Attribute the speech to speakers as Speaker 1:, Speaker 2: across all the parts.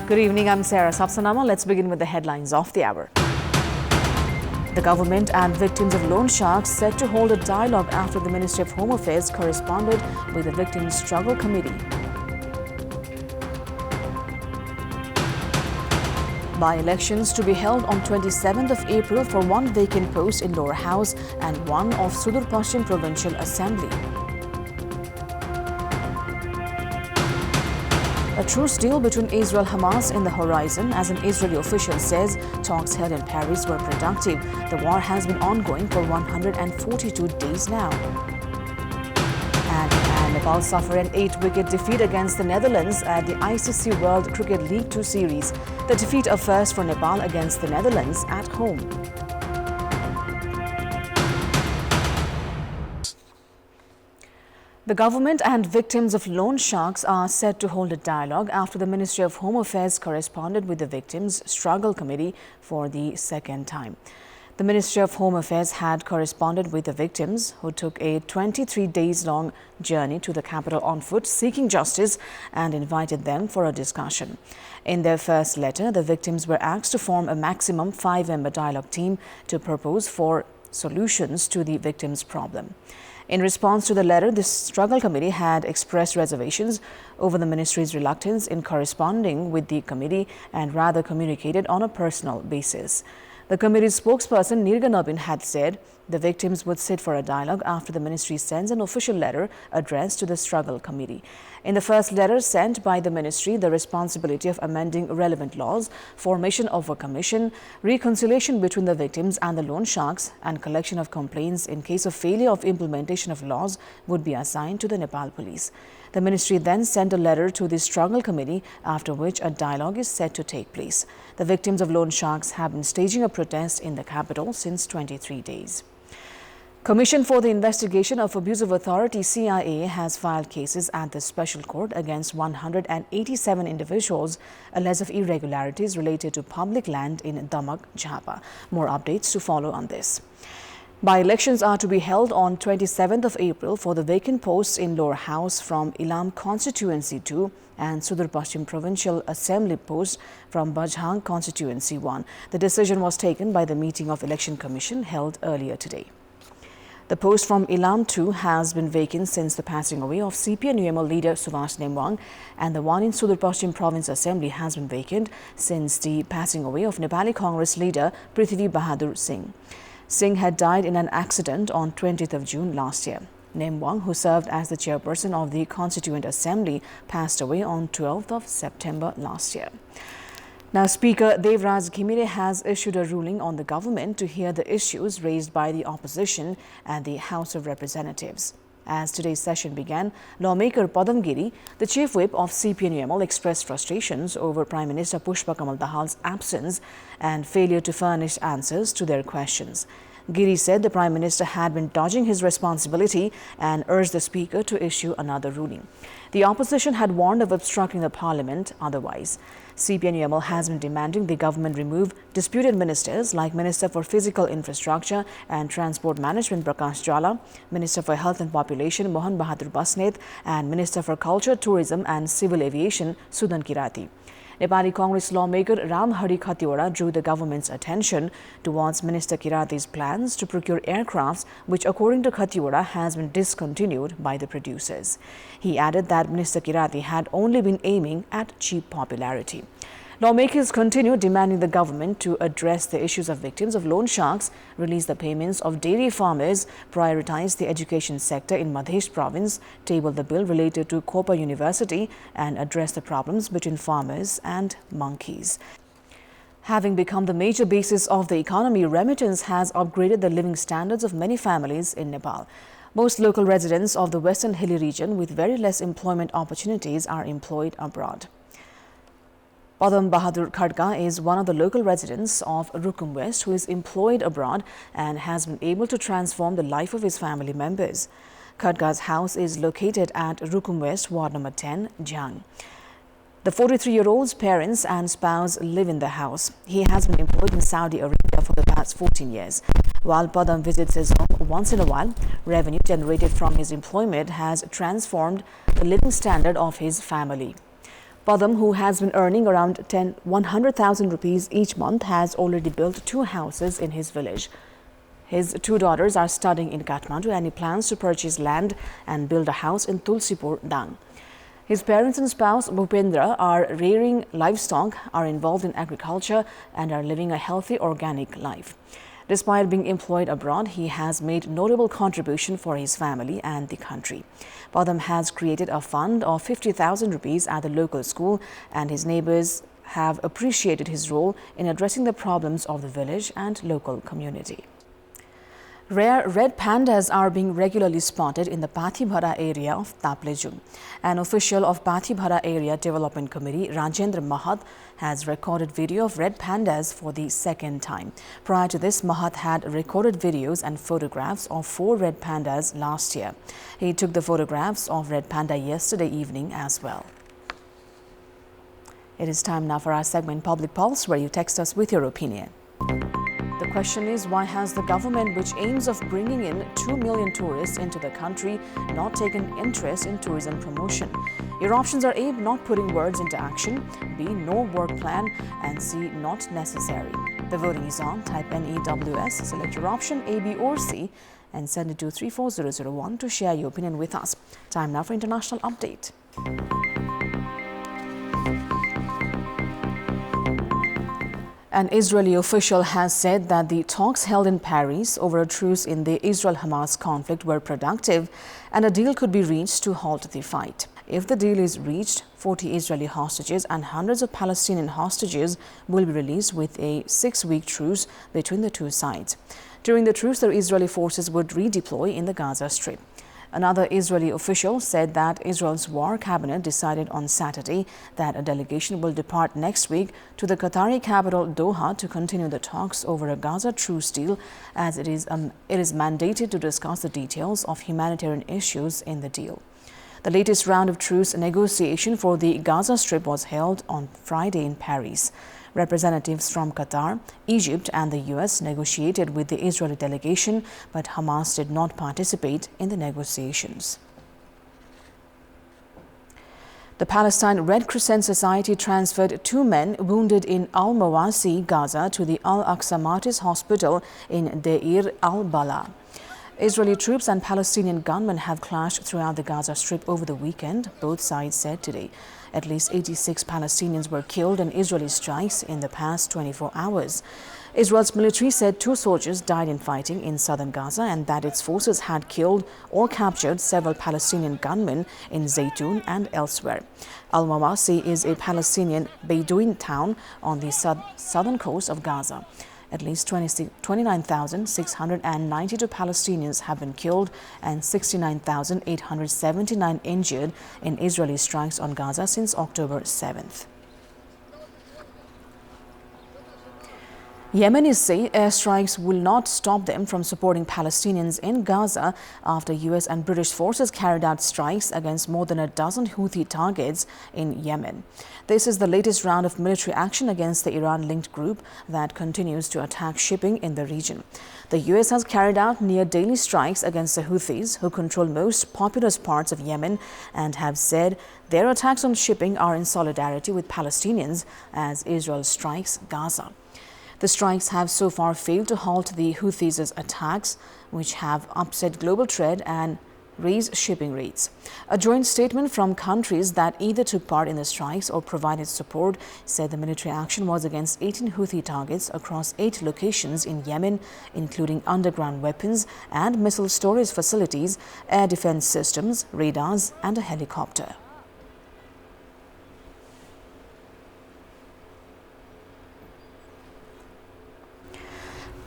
Speaker 1: Good evening, I'm Sarah Sapsanamma. Let's begin with the headlines of the hour. The government and victims of loan sharks set to hold a dialogue after the Ministry of Home Affairs corresponded with the Victims' Struggle Committee. By-elections to be held on 27th of April for one vacant post in Lower House and one of Sudur Pashchim Provincial Assembly. A truce deal between Israel-Hamas in the horizon, as an Israeli official says. Talks held in Paris were productive. The war has been ongoing for 142 days now. And Nepal suffered an 8-wicket defeat against the Netherlands at the ICC World Cricket League 2 series. The defeat a first for Nepal against the Netherlands at home. The government and victims of loan sharks are set to hold a dialogue after the Ministry of Home Affairs corresponded with the Victims' Struggle Committee for the second time. The Ministry of Home Affairs had corresponded with the victims, who took a 23-days-long journey to the capital on foot seeking justice, and invited them for a discussion. In their first letter, the victims were asked to form a maximum 5-member dialogue team to propose for solutions to the victims' problem. In response to the letter, the Struggle Committee had expressed reservations over the ministry's reluctance in corresponding with the committee and rather communicated on a personal basis. The committee's spokesperson Nirga Nabin had said the victims would sit for a dialogue after the ministry sends an official letter addressed to the Struggle Committee. In the first letter sent by the ministry, the responsibility of amending relevant laws, formation of a commission, reconciliation between the victims and the loan sharks, and collection of complaints in case of failure of implementation of laws would be assigned to the Nepal police. The ministry then sent a letter to the Struggle Committee, after which a dialogue is set to take place. The victims of loan sharks have been staging a protest in the capital since 23 days. Commission for the Investigation of Abuse of Authority CIA has filed cases at the Special Court against 187 individuals alleged of irregularities related to public land in Damak, Jhapa. More updates to follow on this. By-elections are to be held on 27th of April for the vacant posts in Lower House from Ilam Constituency 2 and Sudur Pashchim Provincial Assembly post from Bajhang Constituency 1. The decision was taken by the meeting of Election Commission held earlier today. The post from Ilam 2 has been vacant since the passing away of CPN-UML leader Subhash Nemwang, and the one in Sudur Pashchim Province Assembly has been vacant since the passing away of Nepali Congress leader Prithvi Bahadur Singh. Singh had died in an accident on 20th of June last year. Nemwang, who served as the chairperson of the Constituent Assembly, passed away on 12th of September last year. Now, Speaker Devraj Ghimire has issued a ruling on the government to hear the issues raised by the opposition and the House of Representatives. As today's session began, lawmaker Padam Giri, the chief whip of CPN-UML, expressed frustrations over Prime Minister Pushpa Kamal Dahal's absence and failure to furnish answers to their questions. Giri said the Prime Minister had been dodging his responsibility and urged the Speaker to issue another ruling. The opposition had warned of obstructing the Parliament otherwise. CPN-UML has been demanding the government remove disputed ministers like Minister for Physical Infrastructure and Transport Management Prakash Jala, Minister for Health and Population Mohan Bahadur Basnet, and Minister for Culture, Tourism and Civil Aviation Sudan Kirati. Nepali Congress lawmaker Ram Hari Khatiwada drew the government's attention towards Minister Kirati's plans to procure aircrafts, which according to Khatiwada has been discontinued by the producers. He added that Minister Kirati had only been aiming at cheap popularity. Lawmakers continue demanding the government to address the issues of victims of loan sharks, release the payments of dairy farmers, prioritize the education sector in Madhesh province, table the bill related to Kopa University, and address the problems between farmers and monkeys. Having become the major basis of the economy, remittance has upgraded the living standards of many families in Nepal. Most local residents of the Western Hilly region with very less employment opportunities are employed abroad. Padam Bahadur Khadka is one of the local residents of Rukum West who is employed abroad and has been able to transform the life of his family members. Khadka's house is located at Rukum West, Ward number 10, Jhang. The 43-year-old's parents and spouse live in the house. He has been employed in Saudi Arabia for the past 14 years. While Padam visits his home once in a while, revenue generated from his employment has transformed the living standard of his family. Padam, who has been earning around 100,000 rupees each month, has already built 2 houses in his village. His 2 daughters are studying in Kathmandu and he plans to purchase land and build a house in Tulsipur, Dang. His parents and spouse Bhupendra are rearing livestock, are involved in agriculture and are living a healthy organic life. Despite being employed abroad, he has made notable contribution for his family and the country. Padam has created a fund of 50,000 rupees at the local school and his neighbors have appreciated his role in addressing the problems of the village and local community. Rare red pandas are being regularly spotted in the Pathibhara area of Taplejung. An official of Pathibhara Area Development Committee, Rajendra Mahat, has recorded video of red pandas for the second time. Prior to this, Mahat had recorded videos and photographs of 4 red pandas last year. He took the photographs of red panda yesterday evening as well. It is time now for our segment Public Pulse, where you text us with your opinion. The question is, why has the government, which aims of bringing in 2 million tourists into the country, not taken interest in tourism promotion? Your options are A, not putting words into action, B, no work plan, and C, not necessary. The voting is on. Type NEWS, select your option A, B or C and send it to 34001 to share your opinion with us. Time now for international update. An Israeli official has said that the talks held in Paris over a truce in the Israel-Hamas conflict were productive and a deal could be reached to halt the fight. If the deal is reached, 40 Israeli hostages and hundreds of Palestinian hostages will be released with a 6-week truce between the two sides. During the truce, the Israeli forces would redeploy in the Gaza Strip. Another Israeli official said that Israel's war cabinet decided on Saturday that a delegation will depart next week to the Qatari capital Doha to continue the talks over a Gaza truce deal, as it is mandated to discuss the details of humanitarian issues in the deal. The latest round of truce negotiation for the Gaza Strip was held on Friday in Paris. Representatives from Qatar, Egypt and the US negotiated with the Israeli delegation, but Hamas did not participate in the negotiations. The Palestine Red Crescent Society transferred 2 men wounded in Al-Mawasi, Gaza, to the Al-Aqsa Martyrs Hospital in Deir al-Bala. Israeli troops and Palestinian gunmen have clashed throughout the Gaza Strip over the weekend, both sides said today. At least 86 Palestinians were killed in Israeli strikes in the past 24 hours. Israel's military said 2 soldiers died in fighting in southern Gaza and that its forces had killed or captured several Palestinian gunmen in Zaytun and elsewhere. Al-Mawasi is a Palestinian Bedouin town on the southern coast of Gaza. At least 29,692 Palestinians have been killed and 69,879 injured in Israeli strikes on Gaza since October 7th. Yemenis say airstrikes will not stop them from supporting Palestinians in Gaza after US and British forces carried out strikes against more than a dozen Houthi targets in Yemen. This is the latest round of military action against the Iran-linked group that continues to attack shipping in the region. The US has carried out near-daily strikes against the Houthis, who control most populous parts of Yemen, and have said their attacks on shipping are in solidarity with Palestinians as Israel strikes Gaza. The strikes have so far failed to halt the Houthis' attacks, which have upset global trade and raised shipping rates. A joint statement from countries that either took part in the strikes or provided support said the military action was against 18 Houthi targets across 8 locations in Yemen, including underground weapons and missile storage facilities, air defense systems, radars, and a helicopter.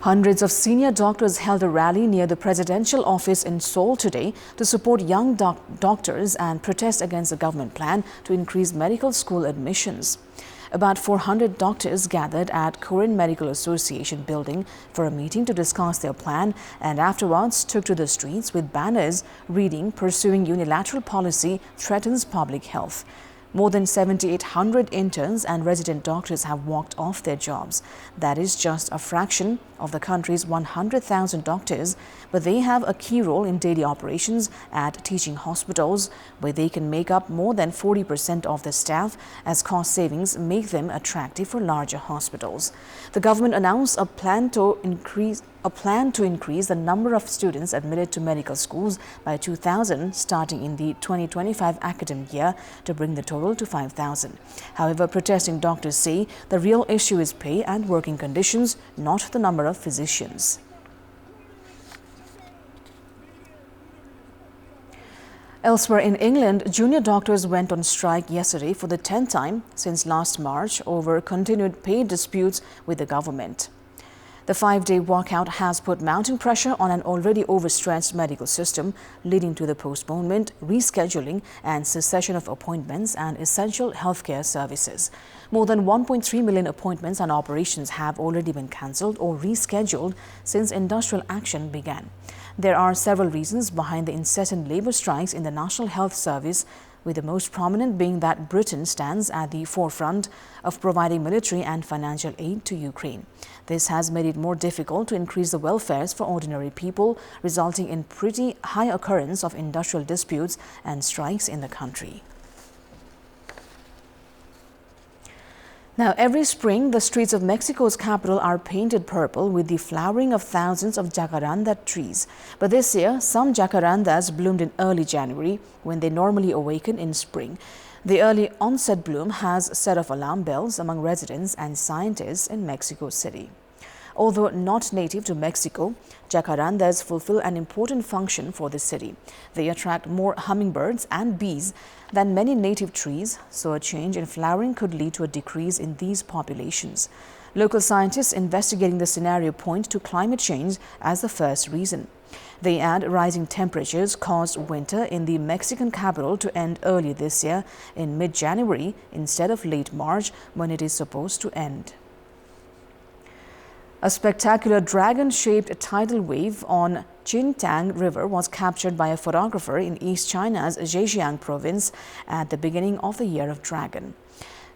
Speaker 1: Hundreds of senior doctors held a rally near the presidential office in Seoul today to support young doctors and protest against the government plan to increase medical school admissions. About 400 doctors gathered at Korean Medical Association building for a meeting to discuss their plan and afterwards took to the streets with banners reading, "Pursuing unilateral policy threatens public health." More than 7,800 interns and resident doctors have walked off their jobs. That is just a fraction of the country's 100,000 doctors, but they have a key role in daily operations at teaching hospitals, where they can make up more than 40% of the staff, as cost savings make them attractive for larger hospitals. The government announced a plan to increase the number of students admitted to medical schools by 2,000 starting in the 2025 academic year to bring the total to 5,000. However, protesting doctors say the real issue is pay and working conditions, not the number of physicians. Elsewhere in England, junior doctors went on strike yesterday for the 10th time since last March over continued pay disputes with the government. The 5-day walkout has put mounting pressure on an already overstretched medical system, leading to the postponement, rescheduling and cessation of appointments and essential healthcare services. More than 1.3 million appointments and operations have already been cancelled or rescheduled since industrial action began. There are several reasons behind the incessant labour strikes in the National Health Service, with the most prominent being that Britain stands at the forefront of providing military and financial aid to Ukraine. This has made it more difficult to increase the welfares for ordinary people, resulting in pretty high occurrence of industrial disputes and strikes in the country. Now, every spring, the streets of Mexico's capital are painted purple with the flowering of thousands of jacaranda trees. But this year, some jacarandas bloomed in early January, when they normally awaken in spring. The early onset bloom has set off alarm bells among residents and scientists in Mexico City. Although not native to Mexico, jacarandas fulfill an important function for the city. They attract more hummingbirds and bees than many native trees, so a change in flowering could lead to a decrease in these populations. Local scientists investigating the scenario point to climate change as the first reason. They add rising temperatures caused winter in the Mexican capital to end early this year in mid-January instead of late March, when it is supposed to end. A spectacular dragon-shaped tidal wave on Qintang River was captured by a photographer in East China's Zhejiang province at the beginning of the Year of Dragon.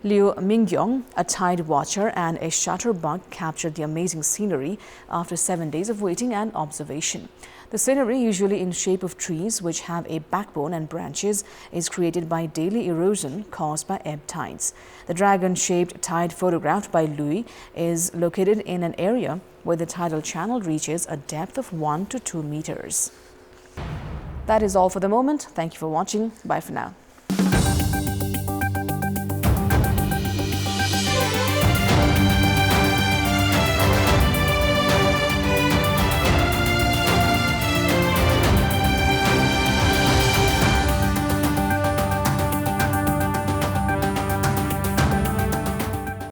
Speaker 1: Liu Mingyong, a tide watcher and a shutterbug, captured the amazing scenery after 7 days of waiting and observation. The scenery, usually in shape of trees which have a backbone and branches, is created by daily erosion caused by ebb tides. The dragon-shaped tide photographed by Liu is located in an area where the tidal channel reaches a depth of 1 to 2 meters. That is all for the moment. Thank you for watching. Bye for now.